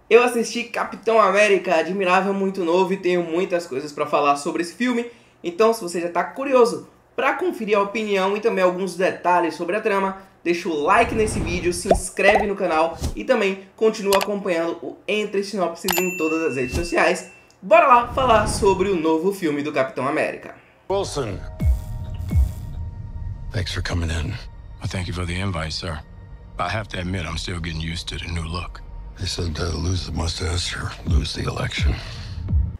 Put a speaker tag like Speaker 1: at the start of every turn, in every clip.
Speaker 1: Eu assisti Capitão América, Admirável, muito novo e tenho muitas coisas para falar sobre esse filme. Então, se você já está curioso para conferir a opinião e também alguns detalhes sobre a trama, deixa o like nesse vídeo, se inscreve no canal e também continua acompanhando o Entre Sinopses em todas as redes sociais. Bora lá falar sobre o novo filme do Capitão América.
Speaker 2: Wilson, thanks for coming in.
Speaker 3: Well, thank you for the invite, sir. I have to admit, I'm still getting used to the new look.
Speaker 2: They said lose the mustache or lose the election.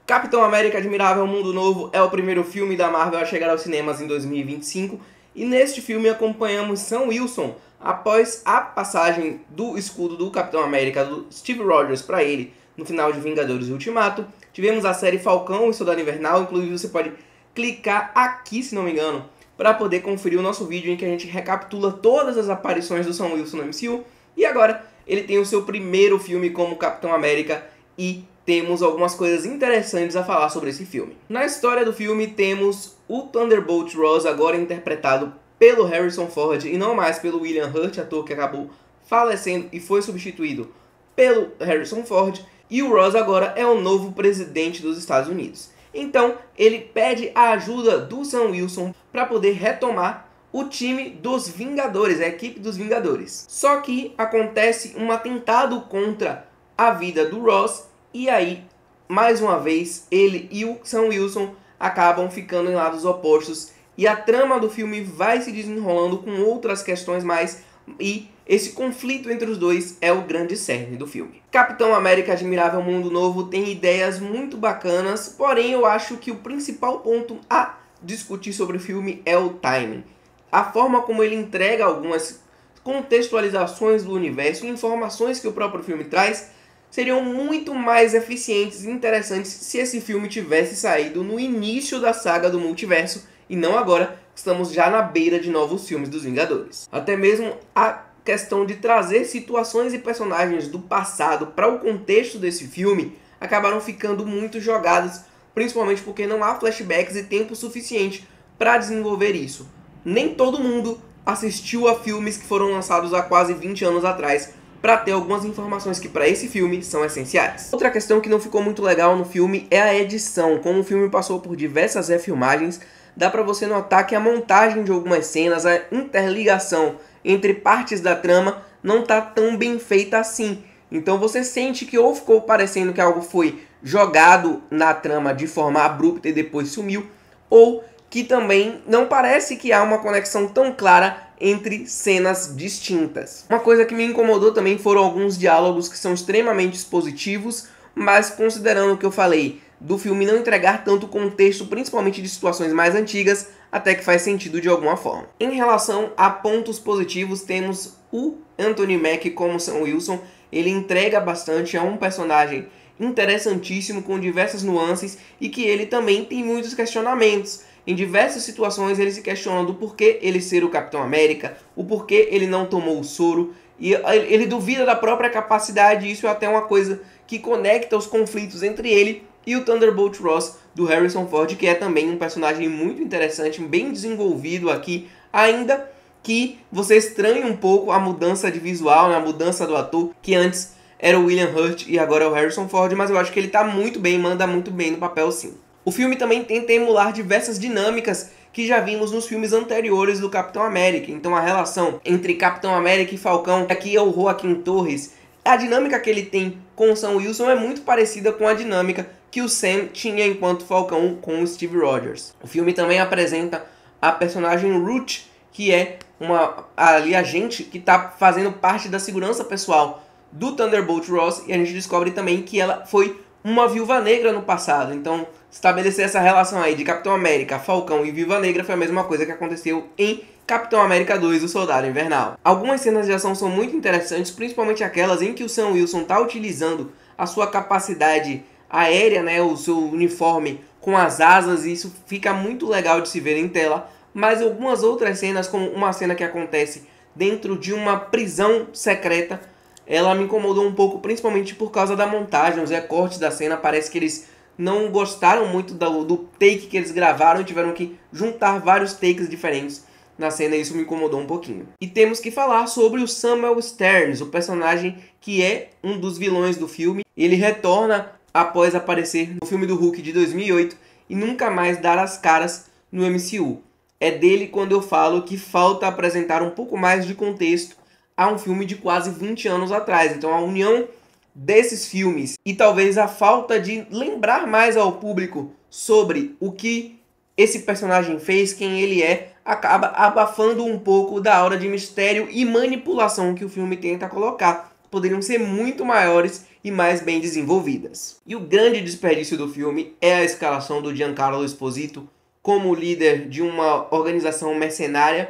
Speaker 1: Capitão América Admirável Mundo Novo é o primeiro filme da Marvel a chegar aos cinemas em 2025 e neste filme acompanhamos Sam Wilson após a passagem do escudo do Capitão América do Steve Rogers para ele no final de Vingadores Ultimato. Tivemos a série Falcão e Soldado Invernal, inclusive você pode clicar aqui, se não me engano, para poder conferir o nosso vídeo em que a gente recapitula todas as aparições do Sam Wilson no MCU. E agora ele tem o seu primeiro filme como Capitão América e temos algumas coisas interessantes a falar sobre esse filme. Na história do filme temos o Thunderbolt Ross, agora interpretado pelo Harrison Ford e não mais pelo William Hurt, ator que acabou falecendo e foi substituído pelo Harrison Ford. E o Ross agora é o novo presidente dos Estados Unidos. Então ele pede a ajuda do Sam Wilson para poder retomar o time dos Vingadores, a equipe dos Vingadores. Só que acontece um atentado contra a vida do Ross e aí, mais uma vez, ele e o Sam Wilson acabam ficando em lados opostos e a trama do filme vai se desenrolando com outras questões mais e esse conflito entre os dois é o grande cerne do filme. Capitão América Admirável Mundo Novo tem ideias muito bacanas, porém eu acho que o principal ponto a discutir sobre o filme é o timing. A forma como ele entrega algumas contextualizações do universo e informações que o próprio filme traz seriam muito mais eficientes e interessantes se esse filme tivesse saído no início da saga do multiverso e não agora que estamos já na beira de novos filmes dos Vingadores. Até mesmo a questão de trazer situações e personagens do passado para o contexto desse filme acabaram ficando muito jogadas, principalmente porque não há flashbacks e tempo suficiente para desenvolver isso. Nem todo mundo assistiu a filmes que foram lançados há quase 20 anos atrás para ter algumas informações que para esse filme são essenciais. Outra questão que não ficou muito legal no filme é a edição. Como o filme passou por diversas refilmagens, dá para você notar que a montagem de algumas cenas, a interligação entre partes da trama não está tão bem feita assim. Então você sente que ou ficou parecendo que algo foi jogado na trama de forma abrupta e depois sumiu, ou que também não parece que há uma conexão tão clara entre cenas distintas. Uma coisa que me incomodou também foram alguns diálogos que são extremamente expositivos, mas considerando o que eu falei do filme não entregar tanto contexto, principalmente de situações mais antigas, até que faz sentido de alguma forma. Em relação a pontos positivos, temos o Anthony Mackie como Sam Wilson. Ele entrega bastante, é um personagem interessantíssimo, com diversas nuances e que ele também tem muitos questionamentos. Em diversas situações ele se questiona do porquê ele ser o Capitão América, o porquê ele não tomou o soro, e ele duvida da própria capacidade, e isso é até uma coisa que conecta os conflitos entre ele e o Thunderbolt Ross do Harrison Ford, que é também um personagem muito interessante, bem desenvolvido aqui, ainda que você estranhe um pouco a mudança de visual, a mudança do ator, que antes era o William Hurt e agora é o Harrison Ford, mas eu acho que ele está muito bem, manda muito bem no papel sim. O filme também tenta emular diversas dinâmicas que já vimos nos filmes anteriores do Capitão América. Então a relação entre Capitão América e Falcão, aqui é o Joaquim Torres, a dinâmica que ele tem com o Sam Wilson é muito parecida com a dinâmica que o Sam tinha enquanto Falcão com o Steve Rogers. O filme também apresenta a personagem Ruth, que é uma agente que está fazendo parte da segurança pessoal do Thunderbolt Ross, e a gente descobre também que ela foi uma Viúva Negra no passado. Então estabelecer essa relação aí de Capitão América, Falcão e Viúva Negra foi a mesma coisa que aconteceu em Capitão América 2, o Soldado Invernal. Algumas cenas de ação são muito interessantes, principalmente aquelas em que o Sam Wilson está utilizando a sua capacidade aérea, né, o seu uniforme com as asas, e isso fica muito legal de se ver em tela. Mas algumas outras cenas, como uma cena que acontece dentro de uma prisão secreta, ela me incomodou um pouco, principalmente por causa da montagem, os recortes da cena. Parece que eles não gostaram muito do take que eles gravaram e tiveram que juntar vários takes diferentes na cena, e isso me incomodou um pouquinho. E temos que falar sobre o Samuel Sterns, o personagem que é um dos vilões do filme Ele retorna após aparecer no filme do Hulk de 2008 e nunca mais dar as caras no MCU. É dele quando eu falo que falta apresentar um pouco mais de contexto a um filme de quase 20 anos atrás. Então a união desses filmes e talvez a falta de lembrar mais ao público sobre o que esse personagem fez, quem ele é, acaba abafando um pouco da aura de mistério e manipulação que o filme tenta colocar. Poderiam ser muito maiores e mais bem desenvolvidas. E o grande desperdício do filme é a escalação do Giancarlo Esposito como líder de uma organização mercenária.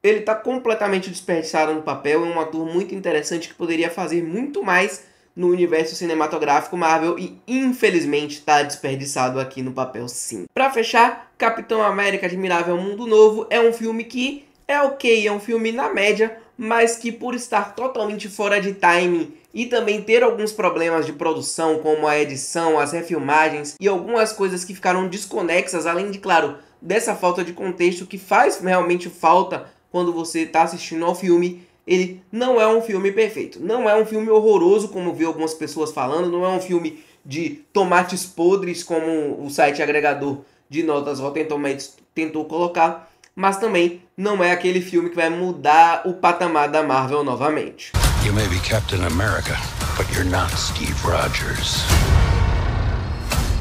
Speaker 1: Ele está completamente desperdiçado no papel, é um ator muito interessante que poderia fazer muito mais no universo cinematográfico Marvel e infelizmente está desperdiçado aqui no papel sim. Para fechar, Capitão América Admirável Mundo Novo é um filme que é ok, é um filme na média, mas que por estar totalmente fora de timing e também ter alguns problemas de produção, como a edição, as refilmagens e algumas coisas que ficaram desconexas, além de, claro, dessa falta de contexto que faz realmente falta quando você está assistindo ao filme, ele não é um filme perfeito. Não é um filme horroroso, como vi algumas pessoas falando, não é um filme de tomates podres, como o site agregador de notas Rotten Tomatoes tentou colocar, mas também não é aquele filme que vai mudar o patamar da Marvel novamente.
Speaker 2: You may be Captain America, but you're not Steve Rogers.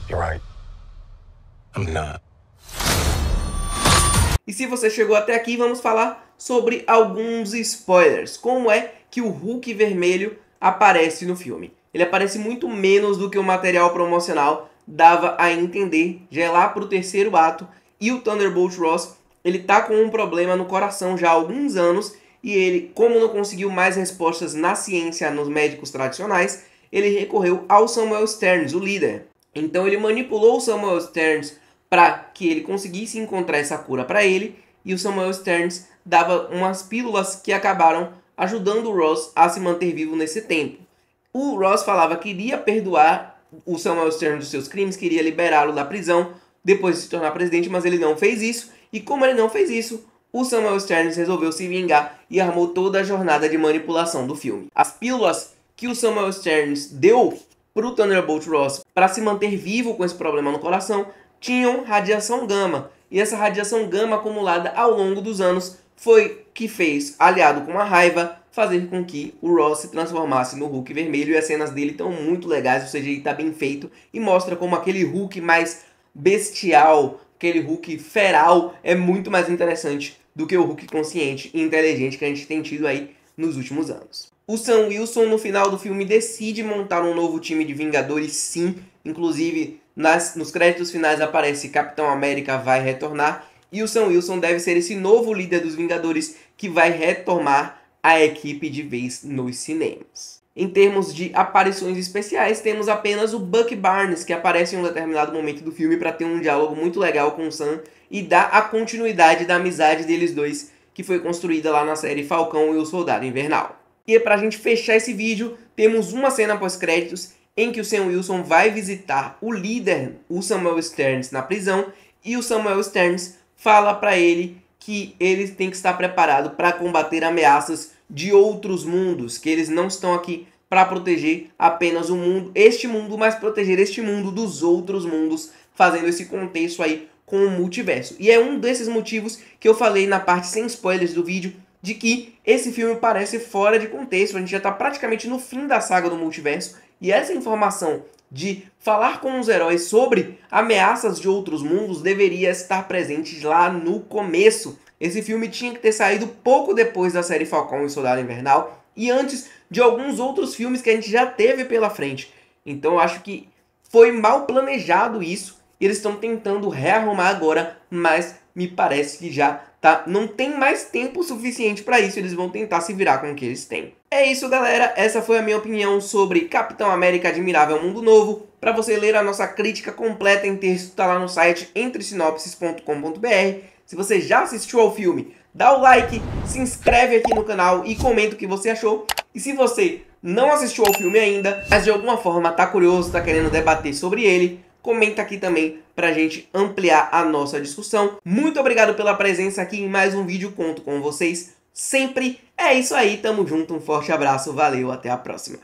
Speaker 3: You're right. I'm not.
Speaker 1: E se você chegou até aqui, vamos falar sobre alguns spoilers. Como é que o Hulk vermelho aparece no filme? Ele aparece muito menos do que o material promocional dava a entender, já é lá para o terceiro ato, e o Thunderbolt Ross, ele tá com um problema no coração já há alguns anos, e ele, como não conseguiu mais respostas na ciência, nos médicos tradicionais, ele recorreu ao Samuel Sterns, o líder. Então ele manipulou o Samuel Sterns para que ele conseguisse encontrar essa cura para ele, e o Samuel Sterns dava umas pílulas que acabaram ajudando o Ross a se manter vivo nesse tempo. O Ross falava que iria perdoar o Samuel Sterns dos seus crimes, queria liberá-lo da prisão depois de se tornar presidente, mas ele não fez isso, e como ele não fez isso, o Samuel Sterns resolveu se vingar e armou toda a jornada de manipulação do filme. As pílulas que o Samuel Sterns deu para o Thunderbolt Ross para se manter vivo com esse problema no coração tinham radiação gama, e essa radiação gama acumulada ao longo dos anos foi que fez, aliado com a raiva, fazer com que o Ross se transformasse no Hulk vermelho, e as cenas dele estão muito legais, ou seja, ele está bem feito e mostra como aquele Hulk mais bestial, aquele Hulk feral é muito mais interessante do que o Hulk consciente e inteligente que a gente tem tido aí nos últimos anos. O Sam Wilson no final do filme decide montar um novo time de Vingadores sim, inclusive nos créditos finais aparece Capitão América vai retornar, e o Sam Wilson deve ser esse novo líder dos Vingadores que vai retomar a equipe de vez nos cinemas. Em termos de aparições especiais, temos apenas o Bucky Barnes, que aparece em um determinado momento do filme para ter um diálogo muito legal com o Sam e dar a continuidade da amizade deles dois, que foi construída lá na série Falcão e o Soldado Invernal. E pra gente fechar esse vídeo, temos uma cena pós-créditos em que o Sam Wilson vai visitar o líder, o Samuel Sterns, na prisão, e o Samuel Sterns fala para ele que ele tem que estar preparado para combater ameaças de outros mundos, que eles não estão aqui para proteger apenas o mundo, este mundo, mas proteger este mundo dos outros mundos, fazendo esse contexto aí com o multiverso. E é um desses motivos que eu falei na parte sem spoilers do vídeo, de que esse filme parece fora de contexto. A gente já está praticamente no fim da saga do multiverso, e essa informação de falar com os heróis sobre ameaças de outros mundos deveria estar presente lá no começo. Esse filme tinha que ter saído pouco depois da série Falcão e Soldado Invernal e antes de alguns outros filmes que a gente já teve pela frente. Então eu acho que foi mal planejado isso e eles estão tentando rearrumar agora, mas me parece que já não tem mais tempo suficiente para isso, eles vão tentar se virar com o que eles têm. É isso, galera, essa foi a minha opinião sobre Capitão América Admirável Mundo Novo. Para você ler a nossa crítica completa em texto, tá lá no site entresinopses.com.br. Se você já assistiu ao filme, dá o like, se inscreve aqui no canal e comenta o que você achou. E se você não assistiu ao filme ainda, mas de alguma forma tá curioso, tá querendo debater sobre ele, comenta aqui também pra gente ampliar a nossa discussão. Muito obrigado pela presença aqui em mais um vídeo, conto com vocês sempre. É isso aí, tamo junto, um forte abraço, valeu, até a próxima.